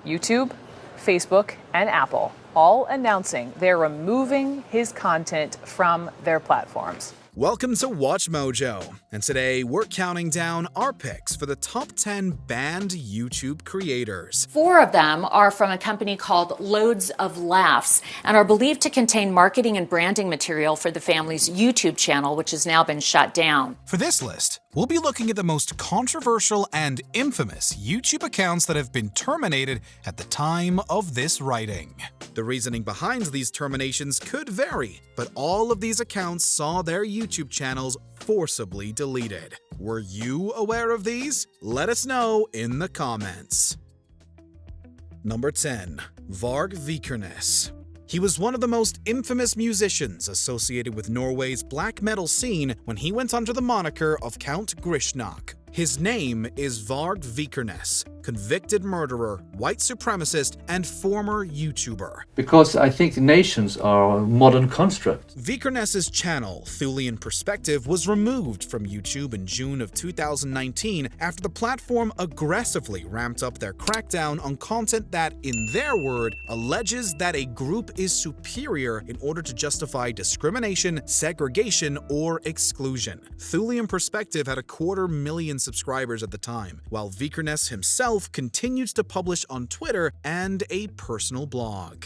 YouTube, Facebook, and Apple, all announcing they're removing his content from their platforms. Welcome to Watch Mojo, and today we're counting down our picks for the top 10 banned YouTube creators. 4 of them are from a company called Loads of Laughs and are believed to contain marketing and branding material for the family's YouTube channel, which has now been shut down. For this list, we'll be looking at the most controversial and infamous YouTube accounts that have been terminated at the time of this writing. The reasoning behind these terminations could vary, but all of these accounts saw their YouTube channels forcibly deleted. Were you aware of these? Let us know in the comments. Number 10. Varg Vikernes. He was one of the most infamous musicians associated with Norway's black metal scene when he went under the moniker of Count Grishnok. His name is Varg Vikernes, convicted murderer, white supremacist, and former YouTuber. Because I think nations are a modern construct. Vikernes' channel, Thulian Perspective, was removed from YouTube in June of 2019 after the platform aggressively ramped up their crackdown on content that, in their word, alleges that a group is superior in order to justify discrimination, segregation, or exclusion. Thulian Perspective had 250,000 subscribers at the time, while Vikernes himself continues to publish on Twitter and a personal blog.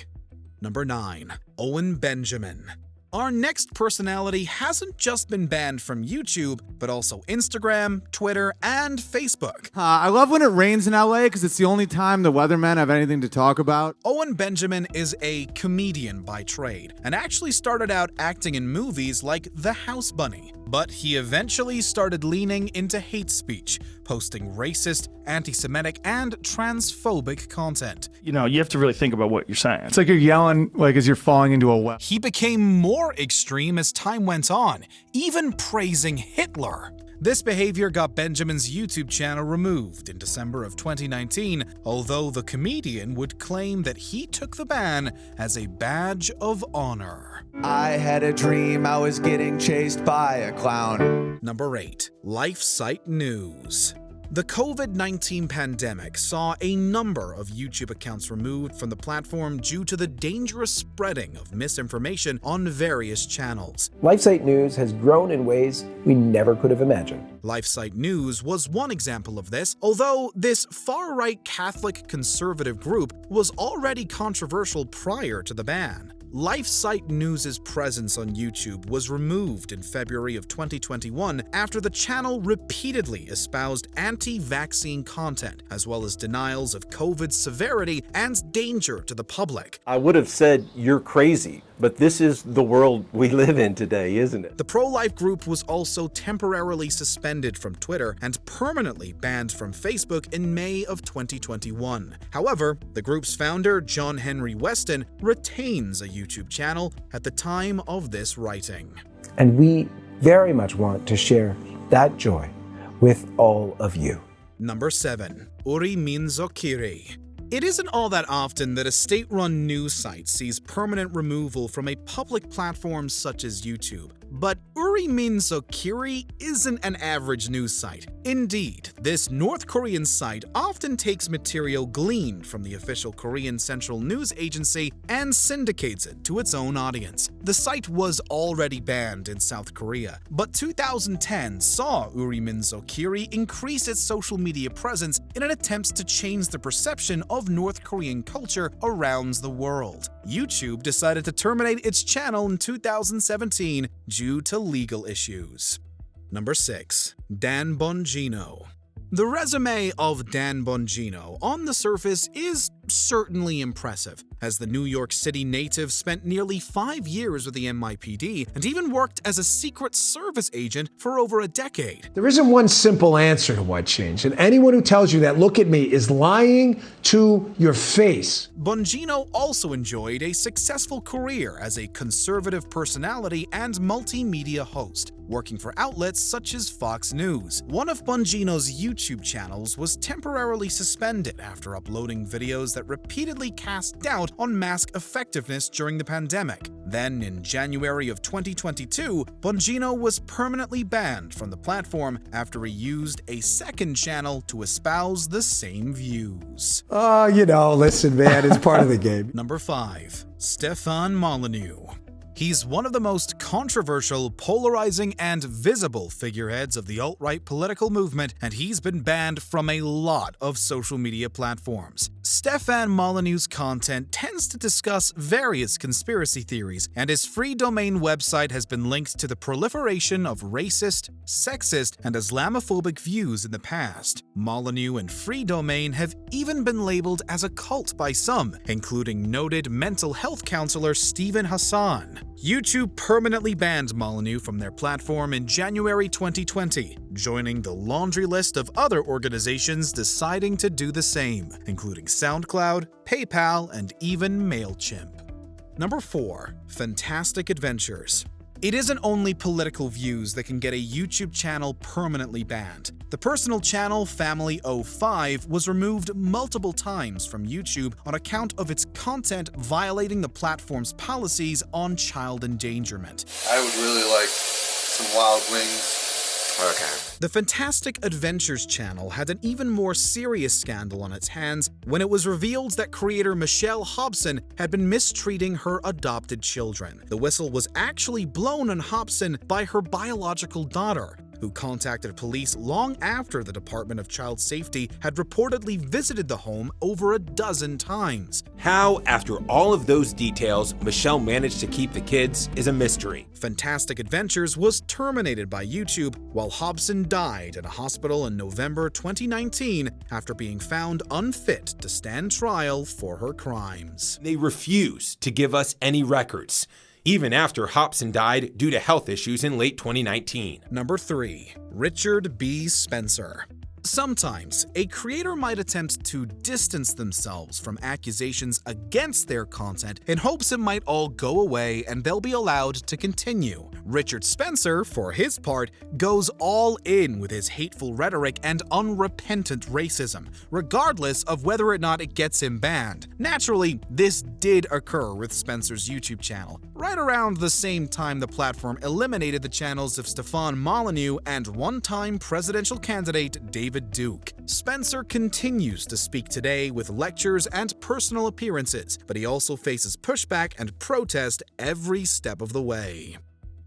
Number 9. Owen Benjamin. Our next personality hasn't just been banned from YouTube, but also Instagram, Twitter, and Facebook. I love when it rains in LA because it's the only time the weathermen have anything to talk about. Owen Benjamin is a comedian by trade and actually started out acting in movies like The House Bunny. But he eventually started leaning into hate speech, posting racist, anti-Semitic, and transphobic content. You know, you have to really think about what you're saying. It's like you're yelling like as you're falling into a well. He became more extreme as time went on, even praising Hitler. This behavior got Benjamin's YouTube channel removed in December of 2019, although the comedian would claim that he took the ban as a badge of honor. I had a dream I was getting chased by a clown. Number 8. LifeSite News. The COVID-19 pandemic saw a number of YouTube accounts removed from the platform due to the dangerous spreading of misinformation on various channels. LifeSite News has grown in ways we never could have imagined. LifeSite News was one example of this, although this far-right Catholic conservative group was already controversial prior to the ban. LifeSite News' presence on YouTube was removed in February of 2021 after the channel repeatedly espoused anti-vaccine content, as well as denials of COVID's severity and danger to the public. I would have said, you're crazy, but this is the world we live in today, isn't it? The pro-life group was also temporarily suspended from Twitter and permanently banned from Facebook in May of 2021. However, the group's founder, John Henry Weston, retains a YouTube channel at the time of this writing. And we very much want to share that joy with all of you. Number 7. Uri Minzokiri. It isn't all that often that a state-run news site sees permanent removal from a public platform such as YouTube. But Uri Minzokiri isn't an average news site. Indeed, this North Korean site often takes material gleaned from the official Korean Central News Agency and syndicates it to its own audience. The site was already banned in South Korea, but 2010 saw Uri Minzokiri increase its social media presence in an attempt to change the perception of North Korean culture around the world. YouTube decided to terminate its channel in 2017 due to legal issues. Number 6. Dan Bongino. The resume of Dan Bongino on the surface is certainly impressive, as the New York City native spent nearly 5 years with the NYPD and even worked as a Secret Service agent for over a decade. There isn't one simple answer to what changed, and anyone who tells you that, look at me, is lying to your face. Bongino also enjoyed a successful career as a conservative personality and multimedia host, working for outlets such as Fox News. One of Bongino's YouTube channels was temporarily suspended after uploading videos that repeatedly cast doubt out on mask effectiveness during the pandemic. Then, in January of 2022, Bongino was permanently banned from the platform after he used a second channel to espouse the same views. Oh, listen, man, it's part of the game. Number 5. Stefan Molyneux. He's one of the most controversial, polarizing, and visible figureheads of the alt-right political movement, and he's been banned from a lot of social media platforms. Stefan Molyneux's content tends to discuss various conspiracy theories, and his free domain website has been linked to the proliferation of racist, sexist, and Islamophobic views in the past. Molyneux and free domain have even been labeled as a cult by some, including noted mental health counselor Stephen Hassan. YouTube permanently banned Molyneux from their platform in January 2020, joining the laundry list of other organizations deciding to do the same, including SoundCloud, PayPal, and even MailChimp. Number 4. Fantastic Adventures. It isn't only political views that can get a YouTube channel permanently banned. The personal channel Family05 was removed multiple times from YouTube on account of its content violating the platform's policies on child endangerment. I would really like some wild wings. Okay. The Fantastic Adventures channel had an even more serious scandal on its hands when it was revealed that creator Michelle Hobson had been mistreating her adopted children. The whistle was actually blown on Hobson by her biological daughter, who contacted police long after the Department of Child Safety had reportedly visited the home over a dozen times. How, after all of those details, Michelle managed to keep the kids is a mystery. Fantastic Adventures was terminated by YouTube, while Hobson died in a hospital in November 2019 after being found unfit to stand trial for her crimes. They refuse to give us any records, even after Hobson died due to health issues in late 2019. Number 3. Richard B. Spencer. Sometimes, a creator might attempt to distance themselves from accusations against their content in hopes it might all go away and they'll be allowed to continue. Richard Spencer, for his part, goes all in with his hateful rhetoric and unrepentant racism, regardless of whether or not it gets him banned. Naturally, this did occur with Spencer's YouTube channel, right around the same time the platform eliminated the channels of Stefan Molyneux and one-time presidential candidate David Duke. Spencer continues to speak today with lectures and personal appearances, but he also faces pushback and protest every step of the way.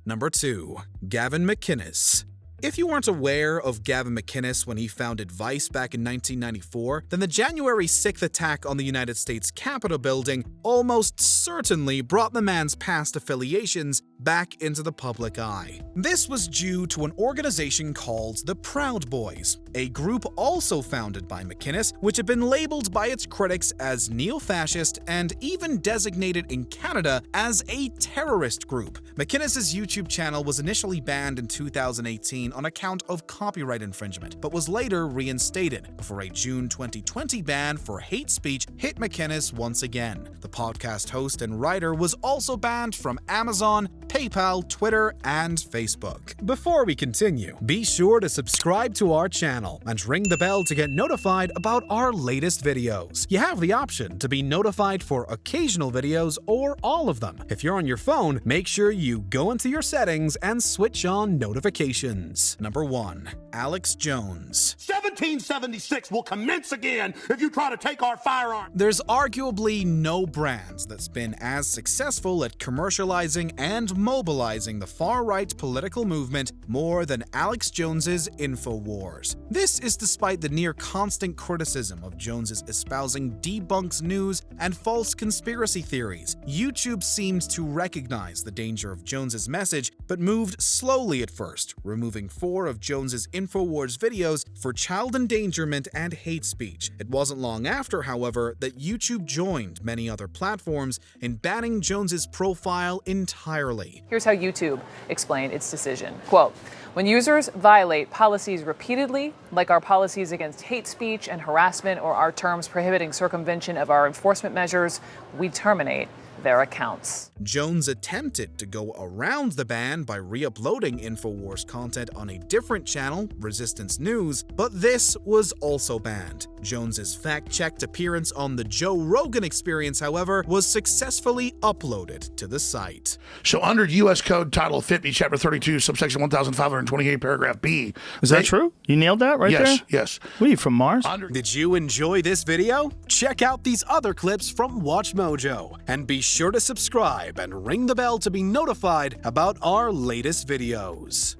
Number 2. Gavin McInnes. If you weren't aware of Gavin McInnes when he founded Vice back in 1994, then the January 6th attack on the United States Capitol building almost certainly brought the man's past affiliations back into the public eye. This was due to an organization called the Proud Boys, a group also founded by McInnes, which had been labeled by its critics as neo-fascist and even designated in Canada as a terrorist group. McInnes' YouTube channel was initially banned in 2018 on account of copyright infringement, but was later reinstated before a June 2020 ban for hate speech hit McInnes once again. The podcast host and writer was also banned from Amazon, PayPal, Twitter, and Facebook. Before we continue, be sure to subscribe to our channel and ring the bell to get notified about our latest videos. You have the option to be notified for occasional videos or all of them. If you're on your phone, make sure you go into your settings and switch on notifications. Number 1. Alex Jones. 1776 will commence again if you try to take our firearms. There's arguably no brand that's been as successful at commercializing and mobilizing the far-right political movement more than Alex Jones's InfoWars. This is despite the near-constant criticism of Jones's espousing debunks news and false conspiracy theories. YouTube seemed to recognize the danger of Jones's message, but moved slowly at first, removing 4 of Jones's InfoWars videos for child endangerment and hate speech. It wasn't long after, however, that YouTube joined many other platforms in banning Jones's profile entirely. Here's how YouTube explained its decision. Quote, When users violate policies repeatedly, like our policies against hate speech and harassment or our terms prohibiting circumvention of our enforcement measures, we terminate their accounts. Jones attempted to go around the ban by re-uploading InfoWars content on a different channel, Resistance News, but this was also banned. Jones's fact-checked appearance on the Joe Rogan Experience, however, was successfully uploaded to the site. So under U.S. Code Title 50, Chapter 32, subsection 1528, paragraph B. Is that true? You nailed that right there? Yes. What are you, from Mars? Did you enjoy this video? Check out these other clips from WatchMojo, and be sure to subscribe and ring the bell to be notified about our latest videos.